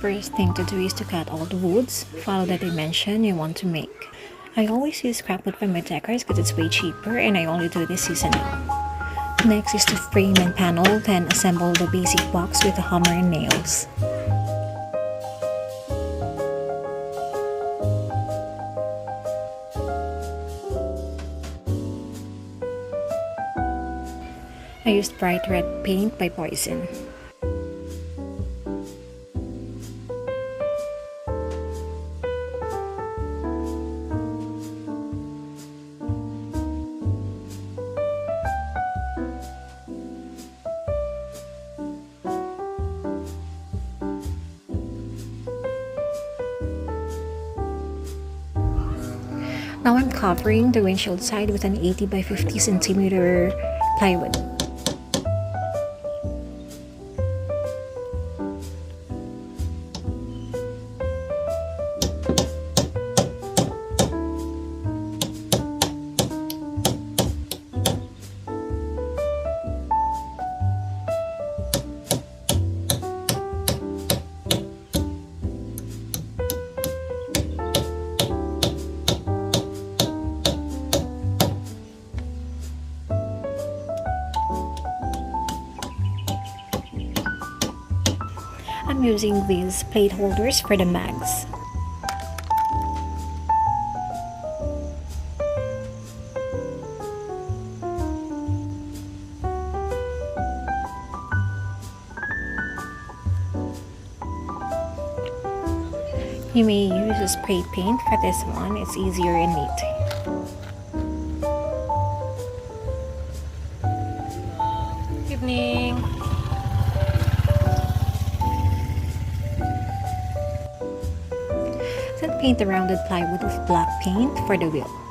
First thing to do is to cut all the woods, follow the dimension you want to make. I always use scrap wood for my decors because it's way cheaper and I only do this seasonal. Next is to frame and panel, then assemble the basic box with a hammer and nails. I used bright red paint by Poison. Now I'm covering the windshield side with an 80 by 50 centimeter plywood. I'm using these plate holders for the mags. You may use a spray paint for this one, it's easier and neat. Evening! Then paint the rounded plywood with black paint for the wheel.